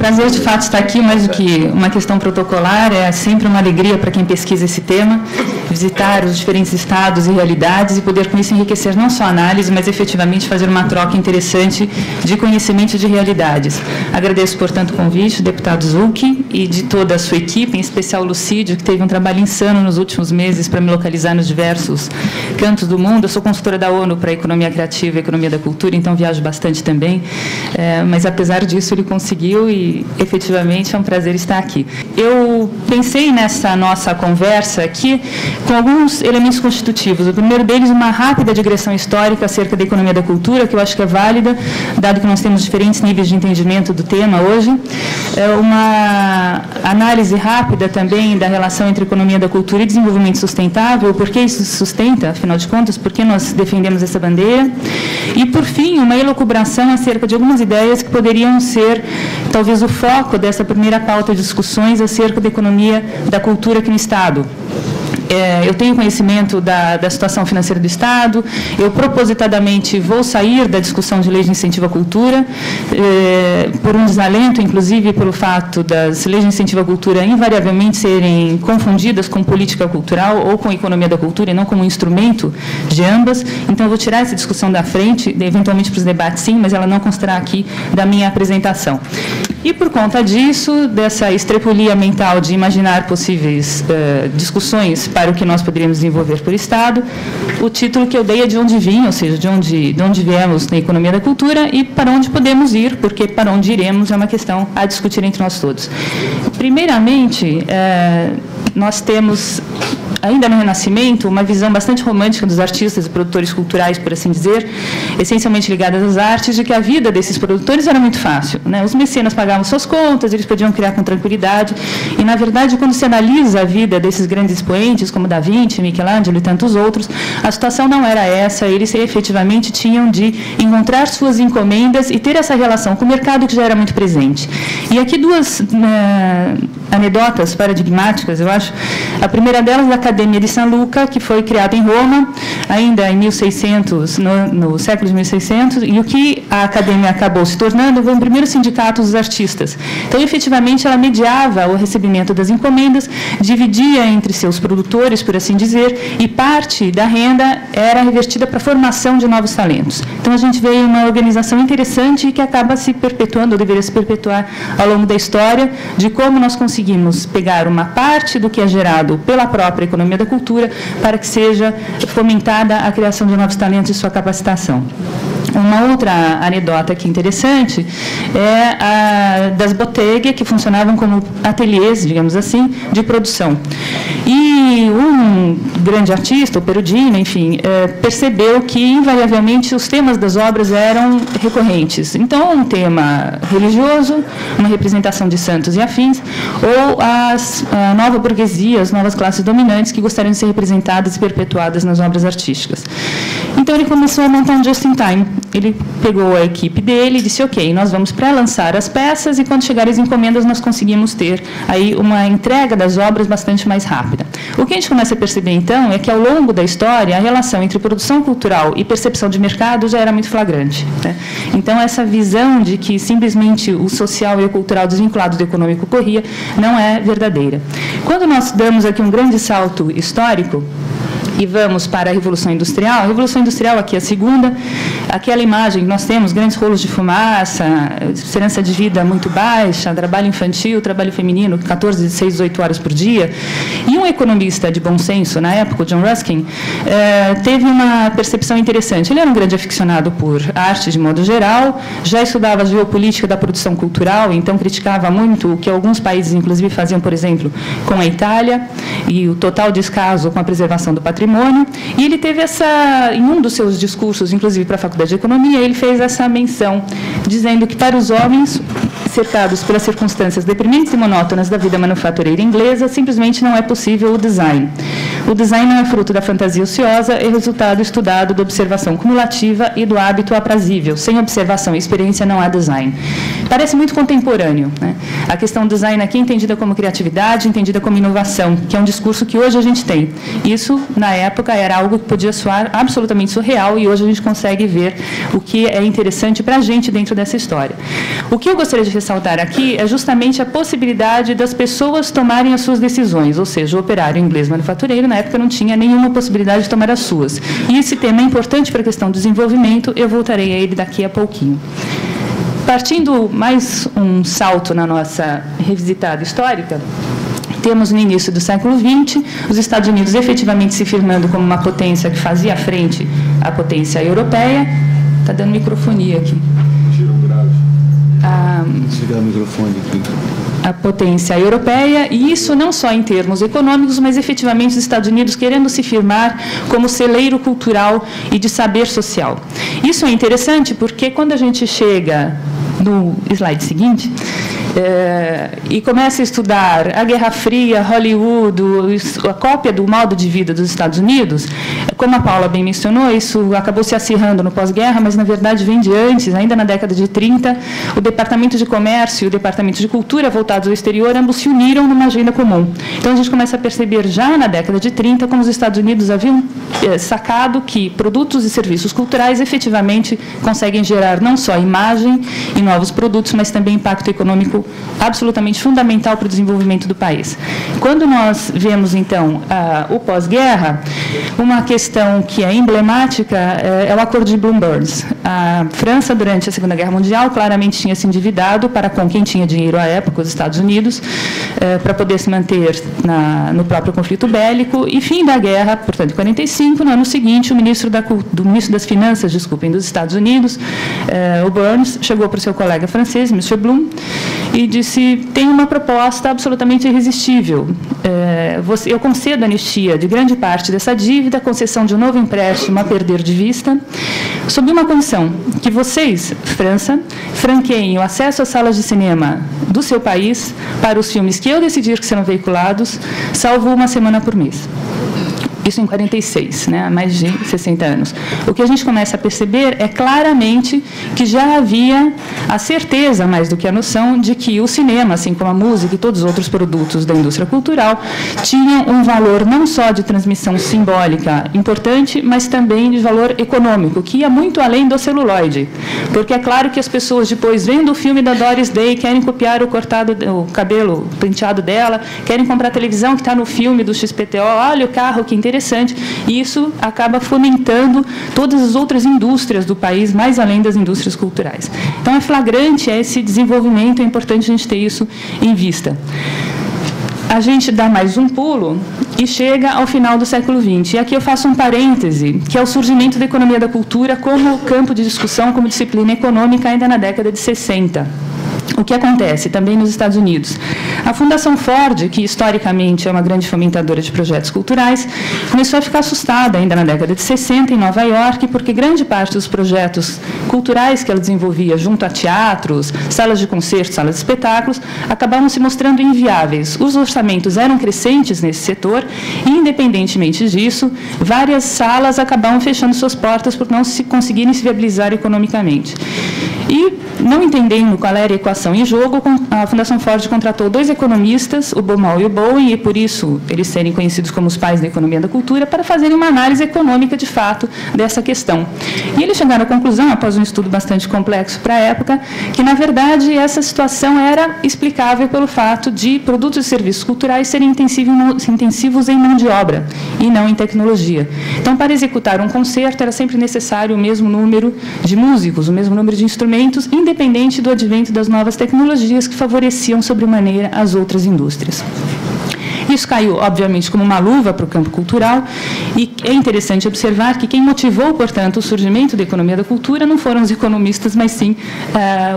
prazer, de fato, estar aqui, mais do que uma questão protocolar, é sempre uma alegria para quem pesquisa esse tema, visitar os diferentes estados e realidades e poder, com isso, enriquecer não só a análise, mas efetivamente fazer uma troca interessante de conhecimento de realidades. Agradeço, portanto, o convite do deputado Zucchi e de toda a sua equipe, em especial o Lucídio, que teve um trabalho insano nos últimos meses para me localizar nos diversos cantos do mundo. Eu sou consultora da ONU para a economia criativa e economia da cultura, então viajo bastante também, mas apesar disso ele conseguiu e efetivamente é um prazer estar aqui. Eu pensei nessa nossa conversa aqui com alguns elementos constitutivos. O primeiro deles, uma rápida digressão histórica acerca da economia da cultura, que eu acho que é válida, dado que nós temos diferentes níveis de entendimento do tema hoje. Uma análise rápida também da relação entre economia da cultura e desenvolvimento sustentável, por que isso se sustenta, afinal de contas, por que nós defendemos essa bandeira. E, por fim, uma elucubração acerca de algumas ideias que poderiam ser, talvez, o foco dessa primeira pauta de discussões acerca da economia da cultura aqui no Estado. Eu tenho conhecimento da situação financeira do Estado, eu propositadamente vou sair da discussão de lei de incentivo à cultura, por um desalento, inclusive, pelo fato das leis de incentivo à cultura invariavelmente serem confundidas com política cultural ou com economia da cultura e não como um instrumento de ambas. Então, eu vou tirar essa discussão da frente, eventualmente para os debates sim, mas ela não constará aqui da minha apresentação. E, por conta disso, dessa estrepulia mental de imaginar possíveis discussões para o que nós poderíamos desenvolver por Estado, o título que eu dei é de onde vim, ou seja, de onde viemos na economia da cultura e para onde podemos ir, porque para onde iremos é uma questão a discutir entre nós todos. Primeiramente, nós temos, ainda no Renascimento, uma visão bastante romântica dos artistas e produtores culturais, por assim dizer, essencialmente ligadas às artes, de que a vida desses produtores era muito fácil, né? Os mecenas pagavam suas contas, eles podiam criar com tranquilidade, e, na verdade, quando se analisa a vida desses grandes expoentes, como Da Vinci, Michelangelo e tantos outros, a situação não era essa, eles efetivamente tinham de encontrar suas encomendas e ter essa relação com o mercado que já era muito presente. E aqui duas anedotas paradigmáticas, eu acho. A primeira delas, da Academia de San Luca, que foi criada em Roma, ainda em 1600, no século de 1600, e o que a Academia acabou se tornando foi o primeiro sindicato dos artistas. Então, efetivamente, ela mediava o recebimento das encomendas, dividia entre seus produtores, por assim dizer, e parte da renda era revertida para a formação de novos talentos. Então, a gente vê uma organização interessante que acaba se perpetuando, ou deveria se perpetuar ao longo da história, de como nós conseguimos pegar uma parte do que é gerado pela própria economia da cultura para que seja fomentada a criação de novos talentos e sua capacitação. Uma outra anedota aqui interessante é a das botteghe, que funcionavam como ateliês, digamos assim, de produção. E um grande artista, o Perugino, enfim, percebeu que, invariavelmente, os temas das obras eram recorrentes. Então, um tema religioso, uma representação de santos e afins, ou a nova burguesia, as novas classes dominantes que gostariam de ser representadas e perpetuadas nas obras artísticas. Então, ele começou a montar um just-in-time. Ele pegou a equipe dele e disse, ok, nós vamos pré-lançar as peças e, quando chegarem as encomendas, nós conseguimos ter aí uma entrega das obras bastante mais rápida. O que a gente começa a perceber, então, é que, ao longo da história, a relação entre produção cultural e percepção de mercado já era muito flagrante, né? Então, essa visão de que simplesmente o social e o cultural desvinculado do econômico corria não é verdadeira. Quando nós damos aqui um grande salto histórico, e vamos para a Revolução Industrial, aqui é a segunda, aquela imagem que nós temos, grandes rolos de fumaça, esperança de vida muito baixa, trabalho infantil, trabalho feminino, 14, 16, 18 horas por dia. E um economista de bom senso, na época, o John Ruskin, teve uma percepção interessante. Ele era um grande aficionado por arte, de modo geral, já estudava a geopolítica da produção cultural, então criticava muito o que alguns países, inclusive, faziam, por exemplo, com a Itália, e o total descaso com a preservação do patrimônio. E ele teve em um dos seus discursos, inclusive para a Faculdade de Economia, ele fez essa menção, dizendo que, para os homens cercados pelas circunstâncias deprimentes e monótonas da vida manufatureira inglesa, simplesmente não é possível o design. O design não é fruto da fantasia ociosa, é resultado estudado da observação cumulativa e do hábito aprazível. Sem observação e experiência não há design. parece muito contemporâneo, né? A questão do design aqui é entendida como criatividade, entendida como inovação, que é um discurso que hoje a gente tem. Isso, na época, era algo que podia soar absolutamente surreal e hoje a gente consegue ver o que é interessante para a gente dentro dessa história. O que eu gostaria de ressaltar aqui é justamente a possibilidade das pessoas tomarem as suas decisões, ou seja, o operário inglês manufatureiro, na época, não tinha nenhuma possibilidade de tomar as suas. E esse tema é importante para a questão do desenvolvimento, eu voltarei a ele daqui a pouquinho. Partindo mais um salto na nossa revisitada histórica, temos no início do século XX os Estados Unidos efetivamente se firmando como uma potência que fazia frente à potência europeia. Está dando microfonia aqui. Desligar o microfone aqui. A potência europeia, e isso não só em termos econômicos, mas efetivamente os Estados Unidos querendo se firmar como celeiro cultural e de saber social. Isso é interessante porque quando a gente chega no slide seguinte, e começa a estudar a Guerra Fria, Hollywood, a cópia do modo de vida dos Estados Unidos, como a Paula bem mencionou, isso acabou se acirrando no pós-guerra, mas, na verdade, vem de antes, ainda na década de 30, o Departamento de Comércio e o Departamento de Cultura, voltados ao exterior, ambos se uniram numa agenda comum. Então, a gente começa a perceber, já na década de 30, como os Estados Unidos haviam sacado que produtos e serviços culturais, efetivamente, conseguem gerar não só imagem e novos produtos, mas também impacto econômico absolutamente fundamental para o desenvolvimento do país. Quando nós vemos, então, o pós-guerra, uma questão que é emblemática é o Acordo de Bloom-Burns. A França, durante a Segunda Guerra Mundial, claramente tinha se endividado para com quem tinha dinheiro à época, os Estados Unidos, para poder se manter no próprio conflito bélico. E fim da guerra, portanto, em 1945, no ano seguinte, o ministro das Finanças, dos Estados Unidos, o Burns, chegou para o seu colega francês, Mr. Bloom, e disse: tem uma proposta absolutamente irresistível. Eu concedo anistia de grande parte dessa dívida, concessão de um novo empréstimo a perder de vista, sob uma condição, que vocês, França, franqueiem o acesso às salas de cinema do seu país para os filmes que eu decidir que serão veiculados, salvo uma semana por mês. Isso em 46, né, há mais de 60 anos. O que a gente começa a perceber é claramente que já havia a certeza, mais do que a noção, de que o cinema, assim como a música e todos os outros produtos da indústria cultural, tinham um valor não só de transmissão simbólica importante, mas também de valor econômico, que ia muito além do celuloide. Porque é claro que as pessoas, depois, vendo o filme da Doris Day, querem copiar o cabelo penteado dela, querem comprar a televisão que está no filme do XPTO, olha o carro, que interessante, e isso acaba fomentando todas as outras indústrias do país, mais além das indústrias culturais. Então, é flagrante esse desenvolvimento, é importante a gente ter isso em vista. A gente dá mais um pulo e chega ao final do século XX. E aqui eu faço um parêntese, que é o surgimento da economia da cultura como campo de discussão, como disciplina econômica, ainda na década de 60. O que acontece também nos Estados Unidos? A Fundação Ford, que historicamente é uma grande fomentadora de projetos culturais, começou a ficar assustada ainda na década de 60 em Nova York, porque grande parte dos projetos culturais que ela desenvolvia junto a teatros, salas de concertos, salas de espetáculos, acabavam se mostrando inviáveis. Os orçamentos eram crescentes nesse setor e, independentemente disso, várias salas acabavam fechando suas portas por não se conseguirem se viabilizar economicamente. E, não entendendo qual era a equação em jogo, a Fundação Ford contratou 2 economistas, o Baumol e o Bowen, e por isso eles serem conhecidos como os pais da economia da cultura, para fazerem uma análise econômica, de fato, dessa questão. E eles chegaram à conclusão, após um estudo bastante complexo para a época, que, na verdade, essa situação era explicável pelo fato de produtos e serviços culturais serem intensivos em mão de obra e não em tecnologia. Então, para executar um concerto, era sempre necessário o mesmo número de músicos, o mesmo número de instrumentos, independente do advento das novas tecnologias que favoreciam sobremaneira as outras indústrias. Isso caiu, obviamente, como uma luva para o campo cultural, e é interessante observar que quem motivou, portanto, o surgimento da economia da cultura não foram os economistas, mas sim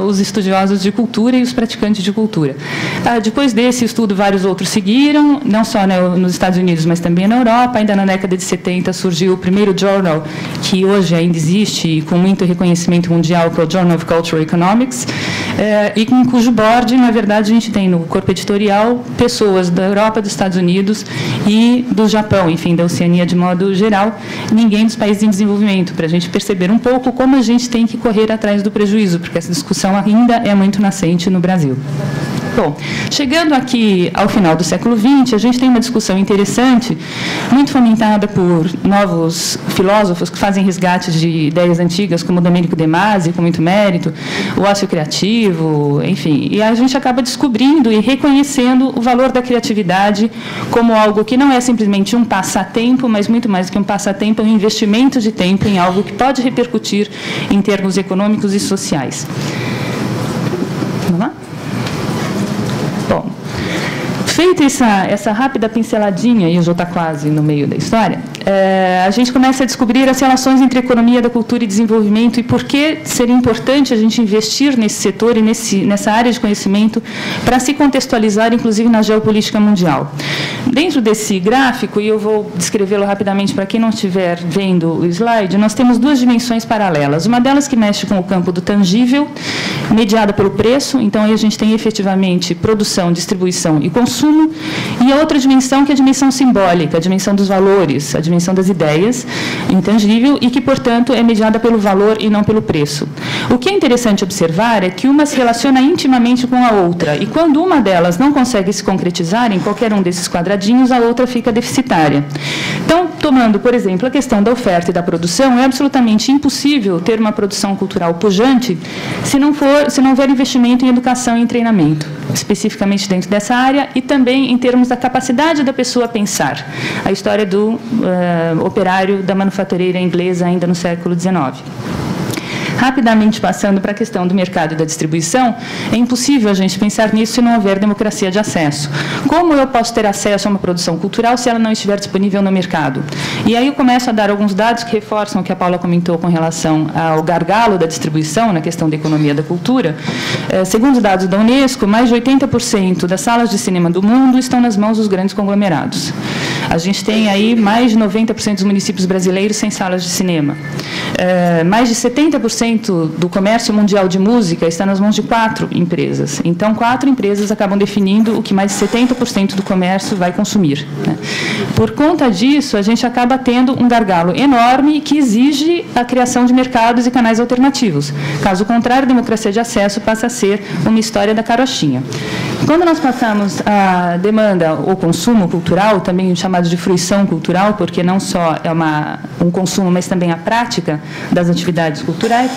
os estudiosos de cultura e os praticantes de cultura. Depois desse estudo, vários outros seguiram, não só nos Estados Unidos, mas também na Europa. Ainda na década de 70 surgiu o primeiro journal, que hoje ainda existe e com muito reconhecimento mundial, que é o Journal of Cultural Economics, e em cujo board, na verdade, a gente tem no corpo editorial pessoas da Europa, dos Estados Estados Unidos e do Japão, enfim, da Oceania de modo geral, ninguém dos países em desenvolvimento, para a gente perceber um pouco como a gente tem que correr atrás do prejuízo, porque essa discussão ainda é muito nascente no Brasil. Bom, chegando aqui ao final do século XX, a gente tem uma discussão interessante, muito fomentada por novos filósofos que fazem resgates de ideias antigas, como Domenico De Masi, com muito mérito, o ócio criativo, enfim. E a gente acaba descobrindo e reconhecendo o valor da criatividade como algo que não é simplesmente um passatempo, mas muito mais do que um passatempo, é um investimento de tempo em algo que pode repercutir em termos econômicos e sociais. Vamos lá? Bom, feita essa rápida pinceladinha, e eu já estou quase no meio da história, a gente começa a descobrir as relações entre economia da cultura e desenvolvimento e por que seria importante a gente investir nesse setor e nessa área de conhecimento para se contextualizar, inclusive, na geopolítica mundial. Dentro desse gráfico, e eu vou descrevê-lo rapidamente para quem não estiver vendo o slide, nós temos duas dimensões paralelas. Uma delas que mexe com o campo do tangível, mediada pelo preço, então aí a gente tem efetivamente produção, distribuição e consumo, e a outra dimensão que é a dimensão simbólica, a dimensão dos valores, a dimensão das ideias, intangível, e que, portanto, é mediada pelo valor e não pelo preço. O que é interessante observar é que uma se relaciona intimamente com a outra, e quando uma delas não consegue se concretizar em qualquer um desses quadradinhos, a outra fica deficitária. Então, tomando, por exemplo, a questão da oferta e da produção, é absolutamente impossível ter uma produção cultural pujante se não houver investimento em educação e em treinamento, especificamente dentro dessa área, e também em termos da capacidade da pessoa pensar. A história do operário da manufatureira inglesa ainda no século XIX. Rapidamente passando para a questão do mercado e da distribuição, é impossível a gente pensar nisso se não houver democracia de acesso. Como eu posso ter acesso a uma produção cultural se ela não estiver disponível no mercado? E aí eu começo a dar alguns dados que reforçam o que a Paula comentou com relação ao gargalo da distribuição na questão da economia da cultura. Segundo os dados da Unesco, mais de 80% das salas de cinema do mundo estão nas mãos dos grandes conglomerados. A gente tem aí mais de 90% dos municípios brasileiros sem salas de cinema. Mais de 70% do comércio mundial de música está nas mãos de 4 empresas. Então, 4 empresas acabam definindo o que mais de 70% do comércio vai consumir, né? Por conta disso, a gente acaba tendo um gargalo enorme que exige a criação de mercados e canais alternativos. Caso contrário, a democracia de acesso passa a ser uma história da carochinha. Quando nós passamos a demanda ou consumo cultural, também chamado de fruição cultural, porque não só é um consumo, mas também a prática das atividades culturais,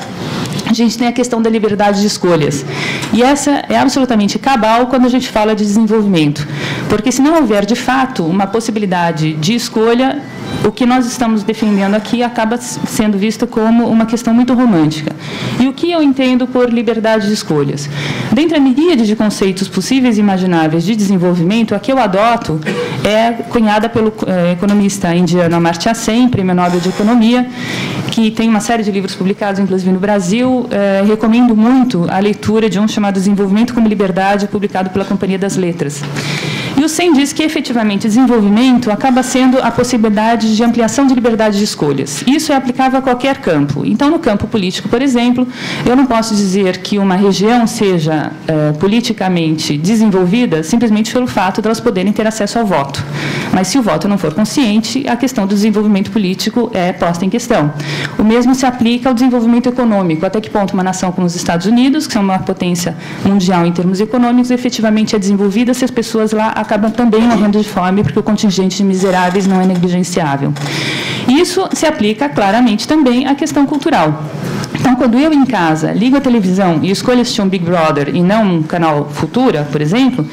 a gente tem a questão da liberdade de escolhas. E essa é absolutamente cabal quando a gente fala de desenvolvimento. Porque se não houver, de fato, uma possibilidade de escolha, o que nós estamos defendendo aqui acaba sendo visto como uma questão muito romântica. E o que eu entendo por liberdade de escolhas? Dentre a miríade de conceitos possíveis e imagináveis de desenvolvimento, a que eu adoto é cunhada pelo economista indiano Amartya Sen, Prêmio Nobel de Economia, que tem uma série de livros publicados, inclusive no Brasil. Recomendo muito a leitura de um chamado Desenvolvimento como Liberdade, publicado pela Companhia das Letras. E o Sen diz que, efetivamente, desenvolvimento acaba sendo a possibilidade de ampliação de liberdade de escolhas. Isso é aplicável a qualquer campo. Então, no campo político, por exemplo, eu não posso dizer que uma região seja politicamente desenvolvida simplesmente pelo fato de elas poderem ter acesso ao voto. Mas, se o voto não for consciente, a questão do desenvolvimento político é posta em questão. O mesmo se aplica ao desenvolvimento econômico. Até que ponto uma nação como os Estados Unidos, que são uma potência mundial em termos econômicos, efetivamente é desenvolvida se as pessoas lá acabam também morrendo de fome, porque o contingente de miseráveis não é negligenciável. Isso se aplica claramente também à questão cultural. Então, quando eu em casa ligo a televisão e escolho assistir um Big Brother e não um canal Futura, por exemplo,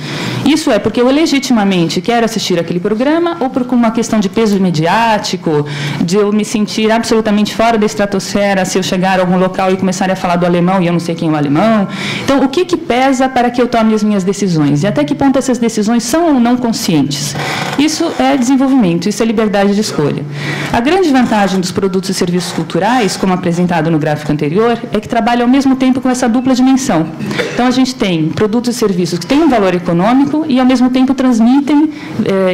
isso é porque eu legitimamente quero assistir aquele programa ou por uma questão de peso mediático, de eu me sentir absolutamente fora da estratosfera se eu chegar a algum local e começar a falar do alemão e eu não sei quem é o alemão. Então, o que pesa para que eu tome as minhas decisões? E até que ponto essas decisões são ou não conscientes? Isso é desenvolvimento, isso é liberdade de escolha. A grande vantagem dos produtos e serviços culturais, como apresentado no gráfico anterior, é que trabalha ao mesmo tempo com essa dupla dimensão. Então, a gente tem produtos e serviços que têm um valor econômico e, ao mesmo tempo, transmitem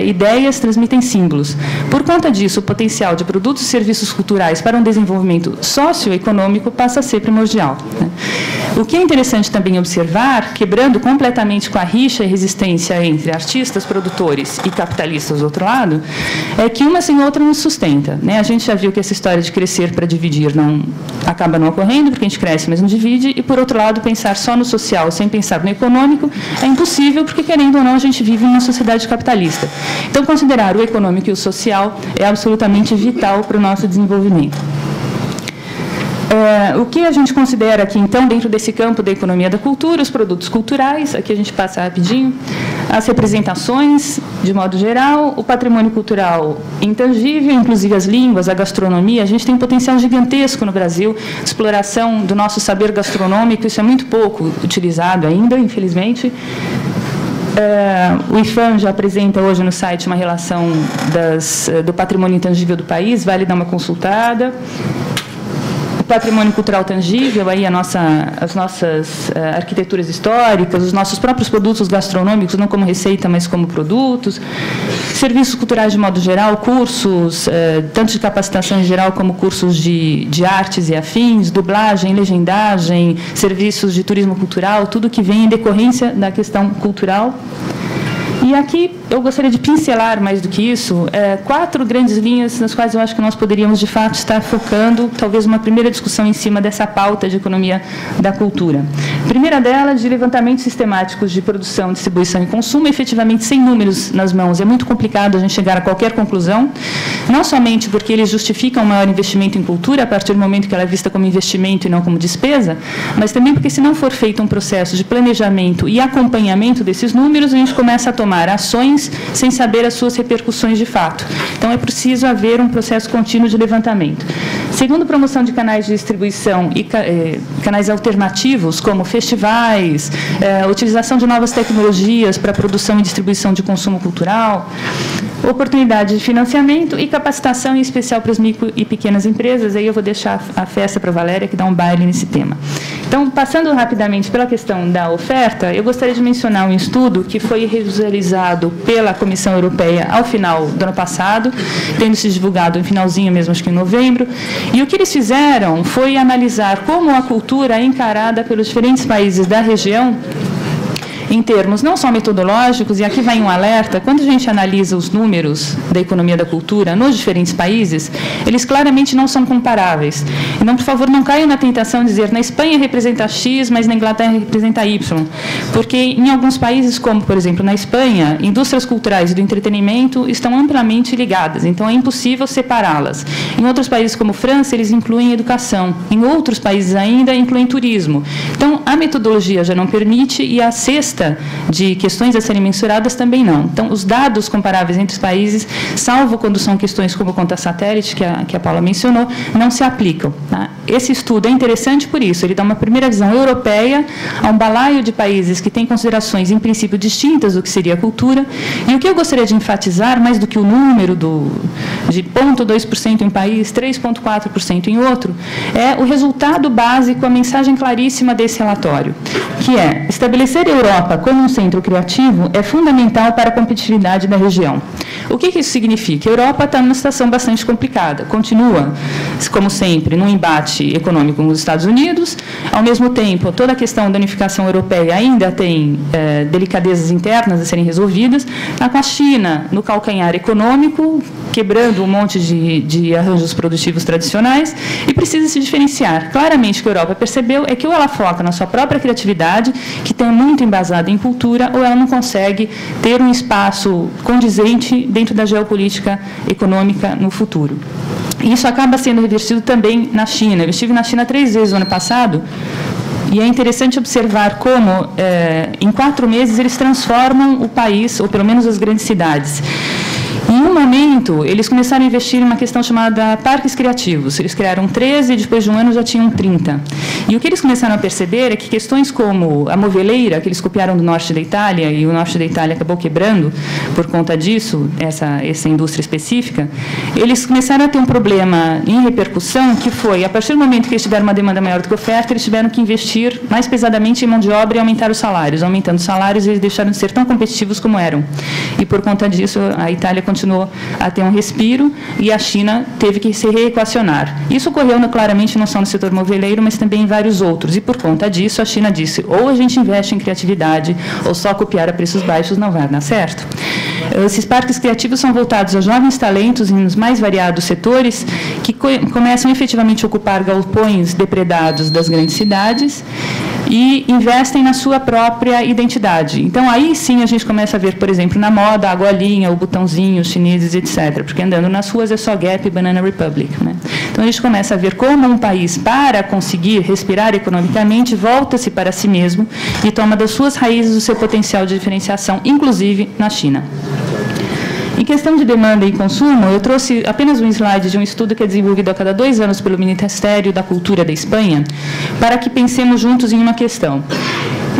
ideias, transmitem símbolos. Por conta disso, o potencial de produtos e serviços culturais para um desenvolvimento socioeconômico passa a ser primordial, né? O que é interessante também observar, quebrando completamente com a rixa e resistência entre artistas, produtores e capitalistas do outro lado, é que uma sem outra não sustenta, né? A gente já viu que essa história de crescer para dividir acaba não ocorrendo, porque a gente cresce, mas não divide, e, por outro lado, pensar só no social sem pensar no econômico é impossível, porque, querendo ou não, a gente vive em uma sociedade capitalista. Então, considerar o econômico e o social é absolutamente vital para o nosso desenvolvimento. O que a gente considera aqui, então, dentro desse campo da economia da cultura, os produtos culturais, aqui a gente passa rapidinho, as representações, de modo geral, o patrimônio cultural intangível, inclusive as línguas, a gastronomia. A gente tem um potencial gigantesco no Brasil de exploração do nosso saber gastronômico, isso é muito pouco utilizado ainda, infelizmente. O IFAM já apresenta hoje no site uma relação do patrimônio intangível do país, vale dar uma consultada. O patrimônio cultural tangível, aí as nossas arquiteturas históricas, os nossos próprios produtos gastronômicos, não como receita, mas como produtos. Serviços culturais de modo geral, cursos, tanto de capacitação em geral como cursos de artes e afins, dublagem, legendagem, serviços de turismo cultural, tudo que vem em decorrência da questão cultural. E aqui eu gostaria de pincelar, mais do que isso, 4 grandes linhas nas quais eu acho que nós poderíamos, de fato, estar focando, talvez, uma primeira discussão em cima dessa pauta de economia da cultura. A primeira delas, de levantamentos sistemáticos de produção, distribuição e consumo, efetivamente sem números nas mãos. É muito complicado a gente chegar a qualquer conclusão, não somente porque eles justificam um maior investimento em cultura, a partir do momento que ela é vista como investimento e não como despesa, mas também porque, se não for feito um processo de planejamento e acompanhamento desses números, a gente começa a tomar ações sem saber as suas repercussões de fato. Então, é preciso haver um processo contínuo de levantamento. Segundo, promoção de canais de distribuição e canais alternativos, como festivais, utilização de novas tecnologias para produção e distribuição de consumo cultural, oportunidade de financiamento e capacitação, em especial para as micro e pequenas empresas. Aí eu vou deixar a festa para a Valéria, que dá um baile nesse tema. Então, passando rapidamente pela questão da oferta, eu gostaria de mencionar um estudo que foi realizado pela Comissão Europeia ao final do ano passado, tendo se divulgado no finalzinho mesmo, acho que em novembro, e o que eles fizeram foi analisar como a cultura é encarada pelos diferentes países da região, em termos não só metodológicos, e aqui vai um alerta, quando a gente analisa os números da economia da cultura nos diferentes países, eles claramente não são comparáveis. Então, por favor, não caiam na tentação de dizer na Espanha representa X, mas na Inglaterra representa Y, porque em alguns países, como, por exemplo, na Espanha, indústrias culturais e do entretenimento estão amplamente ligadas, então é impossível separá-las. Em outros países, como França, eles incluem educação. Em outros países ainda, incluem turismo. Então, a metodologia já não permite e a cesta de questões a serem mensuradas também não. Então, os dados comparáveis entre os países, salvo quando são questões como conta satélite, que a Paula mencionou, não se aplicam. Tá? Esse estudo é interessante por isso, ele dá uma primeira visão europeia a um balaio de países que têm considerações, em princípio, distintas do que seria a cultura. E o que eu gostaria de enfatizar, mais do que o número de 0,2% em um país, 3,4% em outro, é o resultado básico, a mensagem claríssima desse relatório, que é estabelecer a Europa como um centro criativo é fundamental para a competitividade da região. O que isso significa? A Europa está numa situação bastante complicada. Continua, como sempre, num embate econômico com os Estados Unidos. Ao mesmo tempo, toda a questão da unificação europeia ainda tem delicadezas internas a serem resolvidas. Está com a China no calcanhar econômico, quebrando um monte de arranjos produtivos tradicionais, e precisa se diferenciar. Claramente, o que a Europa percebeu é que ou ela foca na sua própria criatividade, que tem muito embasada em cultura, ou ela não consegue ter um espaço condizente dentro da geopolítica econômica no futuro. Isso acaba sendo revertido também na China. Eu estive na China 3 vezes no ano passado, e é interessante observar como, em 4 meses, eles transformam o país, ou pelo menos as grandes cidades. Em um momento, eles começaram a investir em uma questão chamada parques criativos. Eles criaram 13 e depois de um ano já tinham 30. E o que eles começaram a perceber é que questões como a moveleira, que eles copiaram do norte da Itália, e o norte da Itália acabou quebrando por conta disso, essa indústria específica, eles começaram a ter um problema em repercussão, que foi, a partir do momento que eles tiveram uma demanda maior do que a oferta, eles tiveram que investir mais pesadamente em mão de obra e aumentar os salários. Aumentando os salários, eles deixaram de ser tão competitivos como eram. E, por conta disso, a Itália continua continuou a ter um respiro e a China teve que se reequacionar. Isso ocorreu claramente não só no setor moveleiro, mas também em vários outros. E, por conta disso, a China disse, ou a gente investe em criatividade, ou só copiar a preços baixos não vai dar certo. Esses parques criativos são voltados a jovens talentos nos mais variados setores que começam efetivamente a ocupar galpões depredados das grandes cidades e investem na sua própria identidade. Então, aí sim a gente começa a ver, por exemplo, na moda, a golinha, o botãozinho, os chineses, etc. Porque andando nas ruas é só Gap e Banana Republic, né? Então, a gente começa a ver como um país, para conseguir respirar economicamente, volta-se para si mesmo e toma das suas raízes o seu potencial de diferenciação, inclusive na China. Em questão de demanda e consumo, eu trouxe apenas um slide de um estudo que é desenvolvido a cada 2 anos pelo Ministério da Cultura da Espanha, para que pensemos juntos em uma questão.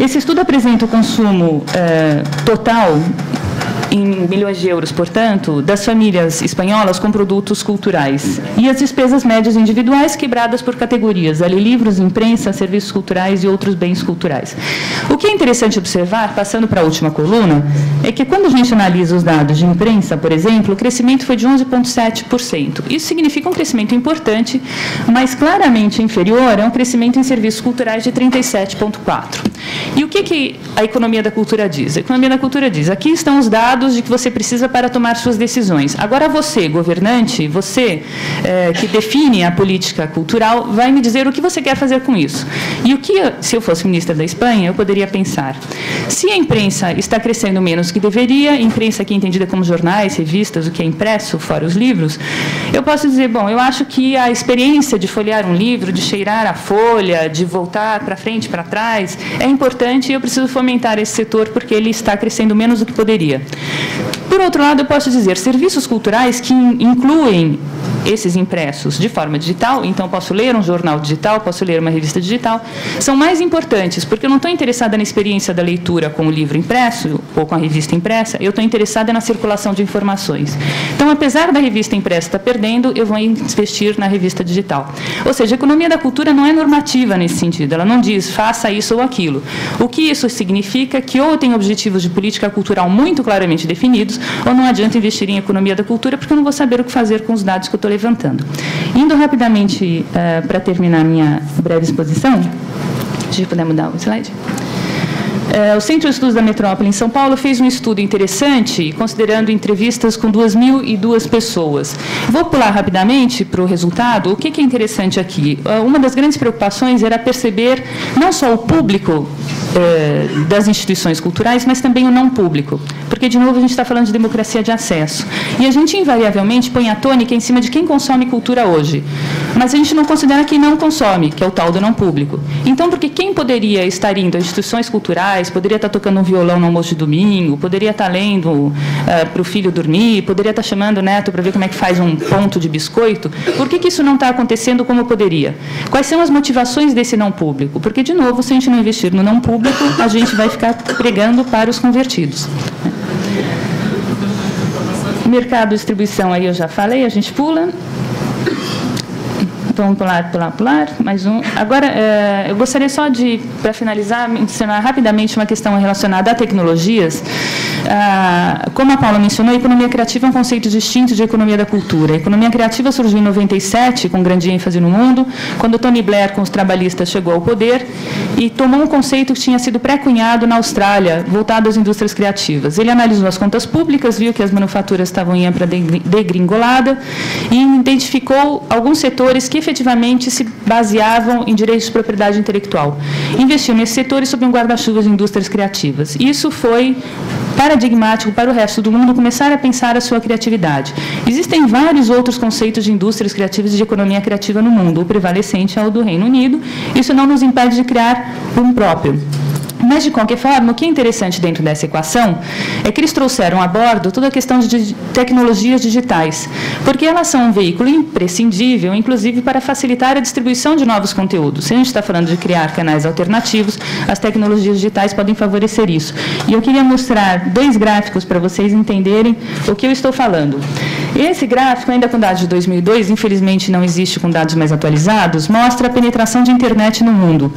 Esse estudo apresenta o consumo total, em milhões de euros, portanto, das famílias espanholas com produtos culturais e as despesas médias individuais quebradas por categorias, ali livros, imprensa, serviços culturais e outros bens culturais. O que é interessante observar, passando para a última coluna, é que quando a gente analisa os dados de imprensa, por exemplo, o crescimento foi de 11,7%. Isso significa um crescimento importante, mas claramente inferior a um crescimento em serviços culturais de 37,4%. E o que a economia da cultura diz? A economia da cultura diz, aqui estão os dados de que você precisa para tomar suas decisões. Agora você, governante, você que define a política cultural, vai me dizer o que você quer fazer com isso. E o que, se eu fosse ministra da Espanha, eu poderia pensar? Se a imprensa está crescendo menos do que deveria, imprensa aqui entendida como jornais, revistas, o que é impresso, fora os livros, eu posso dizer, bom, eu acho que a experiência de folhear um livro, de cheirar a folha, de voltar para frente, para trás, é importante e eu preciso fomentar esse setor porque ele está crescendo menos do que poderia. Por outro lado, eu posso dizer, serviços culturais que incluem esses impressos de forma digital, então posso ler um jornal digital, posso ler uma revista digital, são mais importantes, porque eu não estou interessada na experiência da leitura com o livro impresso ou com a revista impressa, eu estou interessada na circulação de informações. Então, apesar da revista impressa estar perdendo, eu vou investir na revista digital. Ou seja, a economia da cultura não é normativa nesse sentido, ela não diz faça isso ou aquilo. O que isso significa? Que ou eu tenho objetivos de política cultural muito claramente definidos, ou não adianta investir em economia da cultura, porque eu não vou saber o que fazer com os dados que eu estou levantando. Indo rapidamente para terminar minha breve exposição, se a gente puder mudar o slide. O Centro de Estudos da Metrópole em São Paulo fez um estudo interessante, considerando entrevistas com 2.002 pessoas. Vou pular rapidamente para o resultado. O que é interessante aqui? Uma das grandes preocupações era perceber não só o público das instituições culturais, mas também o não público. Porque, de novo, a gente está falando de democracia de acesso. E a gente, invariavelmente, põe a tônica em cima de quem consome cultura hoje. Mas a gente não considera quem não consome, que é o tal do não público. Então, porque quem poderia estar indo a instituições culturais, poderia estar tocando um violão no almoço de domingo, poderia estar lendo para o filho dormir, poderia estar chamando o neto para ver como é que faz um ponto de biscoito, por que isso não está acontecendo como poderia? Quais são as motivações desse não público? Porque, de novo, se a gente não investir no não público, a gente vai ficar pregando para os convertidos. Mercado de distribuição, aí eu já falei, a gente pula. Vamos pular, mais um. Agora, eu gostaria só de, para finalizar, mencionar rapidamente uma questão relacionada a tecnologias. Como a Paula mencionou, a economia criativa é um conceito distinto de economia da cultura. A economia criativa surgiu em 97, com grande ênfase no mundo, quando Tony Blair, com os trabalhistas, chegou ao poder e tomou um conceito que tinha sido pré-cunhado na Austrália, voltado às indústrias criativas. Ele analisou as contas públicas, viu que as manufaturas estavam em ampla degringolada e identificou alguns setores que efetivamente se baseavam em direitos de propriedade intelectual. Investiu nesses setores sob um guarda-chuva de indústrias criativas. Isso foi paradigmático para o resto do mundo começar a pensar a sua criatividade. Existem vários outros conceitos de indústrias criativas e de economia criativa no mundo. O prevalecente é o do Reino Unido. Isso não nos impede de criar um próprio. Mas, de qualquer forma, o que é interessante dentro dessa equação é que eles trouxeram a bordo toda a questão de tecnologias digitais, porque elas são um veículo imprescindível, inclusive para facilitar a distribuição de novos conteúdos. Se a gente está falando de criar canais alternativos, as tecnologias digitais podem favorecer isso. E eu queria mostrar 2 gráficos para vocês entenderem o que eu estou falando. Esse gráfico, ainda com dados de 2002, infelizmente não existe com dados mais atualizados, mostra a penetração de internet no mundo.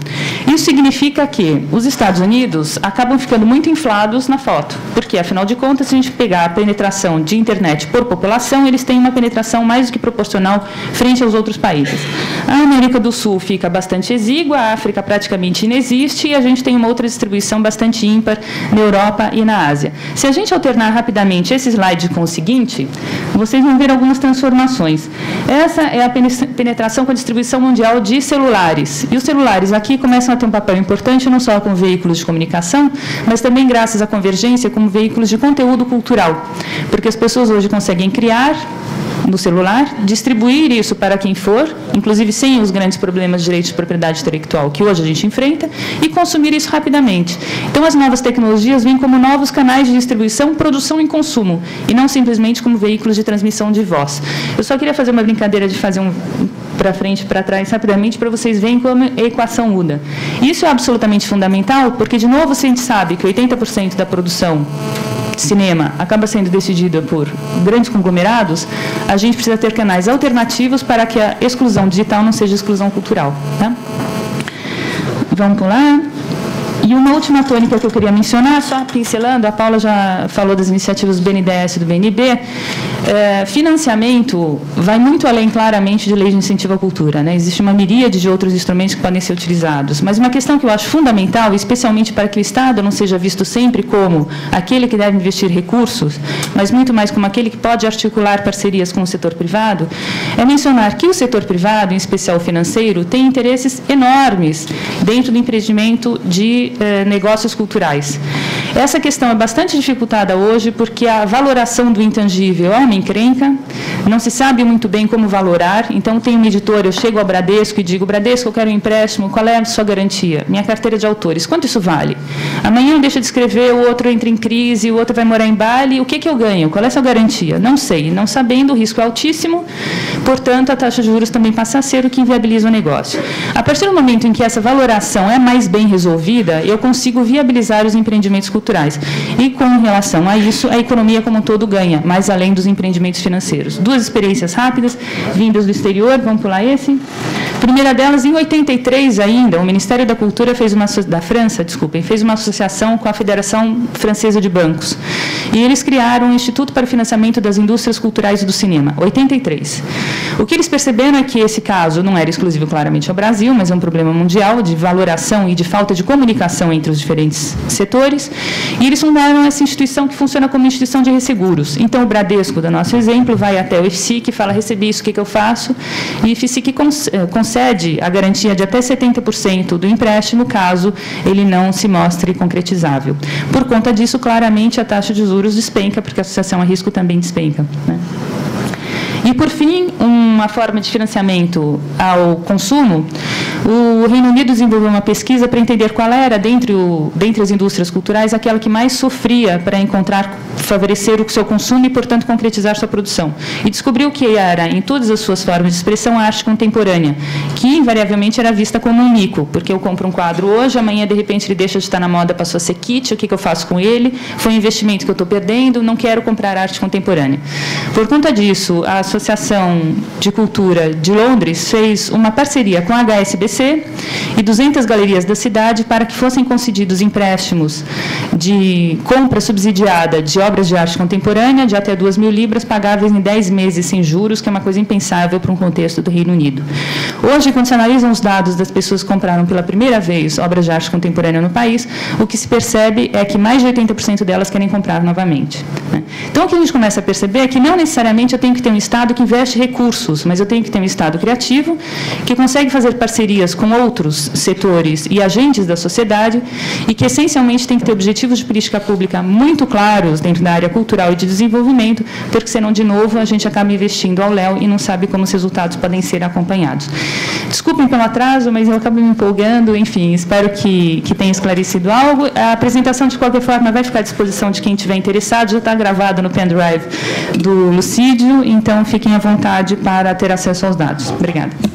Isso significa que os Estados Unidos acabam ficando muito inflados na foto, porque, afinal de contas, se a gente pegar a penetração de internet por população, eles têm uma penetração mais do que proporcional frente aos outros países. A América do Sul fica bastante exígua, a África praticamente inexiste, e a gente tem uma outra distribuição bastante ímpar na Europa e na Ásia. Se a gente alternar rapidamente esse slide com o seguinte, vocês vão ver algumas transformações. Essa é a penetração com a distribuição mundial de celulares. E os celulares aqui começam a ter um papel importante, não só com veículos de comunicação, mas também graças à convergência como veículos de conteúdo cultural. Porque as pessoas hoje conseguem criar no celular, distribuir isso para quem for, inclusive sem os grandes problemas de direitos de propriedade intelectual que hoje a gente enfrenta, e consumir isso rapidamente. Então, as novas tecnologias vêm como novos canais de distribuição, produção e consumo, e não simplesmente como veículos de transmissão de voz. Eu só queria fazer uma brincadeira de fazer um para frente e para trás rapidamente, para vocês verem como a equação muda. Isso é absolutamente fundamental, porque, de novo, se a gente sabe que 80% da produção de cinema acaba sendo decidida por grandes conglomerados, a gente precisa ter canais alternativos para que a exclusão digital não seja exclusão cultural. Tá? Vamos pular. E uma última tônica que eu queria mencionar, só pincelando, a Paula já falou das iniciativas do BNDES e do BNB, financiamento vai muito além, claramente, de lei de incentivo à cultura. Né? Existe uma miríade de outros instrumentos que podem ser utilizados. Mas uma questão que eu acho fundamental, especialmente para que o Estado não seja visto sempre como aquele que deve investir recursos, mas muito mais como aquele que pode articular parcerias com o setor privado, é mencionar que o setor privado, em especial o financeiro, tem interesses enormes dentro do empreendimento de negócios culturais. Essa questão é bastante dificultada hoje porque a valoração do intangível é uma encrenca, não se sabe muito bem como valorar. Então, tem uma editora, eu chego ao Bradesco e digo: Bradesco, eu quero um empréstimo, qual é a sua garantia? Minha carteira de autores, quanto isso vale? Amanhã deixa de escrever, o outro entra em crise, o outro vai morar em Bali, o que eu ganho? Qual é a sua garantia? Não sei. Não sabendo, o risco é altíssimo, portanto, a taxa de juros também passa a ser o que inviabiliza o negócio. A partir do momento em que essa valoração é mais bem resolvida, eu consigo viabilizar os empreendimentos culturais. E, com relação a isso, a economia como um todo ganha, mais além dos empreendimentos financeiros. Duas experiências rápidas, vindas do exterior, vamos pular esse. Primeira delas, em 83 ainda, o Ministério da Cultura da França, fez uma associação com a Federação Francesa de Bancos. E eles criaram um Instituto para o Financiamento das Indústrias Culturais e do Cinema, 83. O que eles perceberam é que esse caso não era exclusivo, claramente, ao Brasil, mas é um problema mundial de valoração e de falta de comunicação entre os diferentes setores, e eles fundaram essa instituição que funciona como instituição de resseguros. Então, o Bradesco, do nosso exemplo, vai até o FSIC e fala: recebi isso, o que eu faço? E o FSIC concede a garantia de até 70% do empréstimo, caso ele não se mostre concretizável. Por conta disso, claramente, a taxa de juros despenca, porque a associação a risco também despenca. Né? E, por fim, uma forma de financiamento ao consumo, o Reino Unido desenvolveu uma pesquisa para entender qual era, dentre as indústrias culturais, aquela que mais sofria para favorecer o seu consumo e, portanto, concretizar sua produção. E descobriu que era, em todas as suas formas de expressão, a arte contemporânea, que invariavelmente era vista como um mico, porque eu compro um quadro hoje, amanhã, de repente, ele deixa de estar na moda, passou a ser kit, o que eu faço com ele? Foi um investimento que eu estou perdendo, não quero comprar arte contemporânea. Por conta disso, a Associação de Cultura de Londres fez uma parceria com a HSBC e 200 galerias da cidade para que fossem concedidos empréstimos de compra subsidiada de obras de arte contemporânea de até 2.000 libras, pagáveis em 10 meses sem juros, que é uma coisa impensável para um contexto do Reino Unido. Hoje, quando se analisam os dados das pessoas que compraram pela primeira vez obras de arte contemporânea no país, o que se percebe é que mais de 80% delas querem comprar novamente. Né? Então, o que a gente começa a perceber é que não necessariamente eu tenho que ter um Estado que investe recursos, mas eu tenho que ter um Estado criativo, que consegue fazer parcerias com outros setores e agentes da sociedade e que, essencialmente, tem que ter objetivos de política pública muito claros dentro da área cultural e de desenvolvimento, porque, senão, de novo, a gente acaba investindo ao léu e não sabe como os resultados podem ser acompanhados. Desculpem pelo atraso, mas eu acabo me empolgando. Enfim, espero que tenha esclarecido algo. A apresentação, de qualquer forma, vai ficar à disposição de quem estiver interessado. Já está gravado no pendrive do Lucídio, então fiquem à vontade para ter acesso aos dados. Obrigada.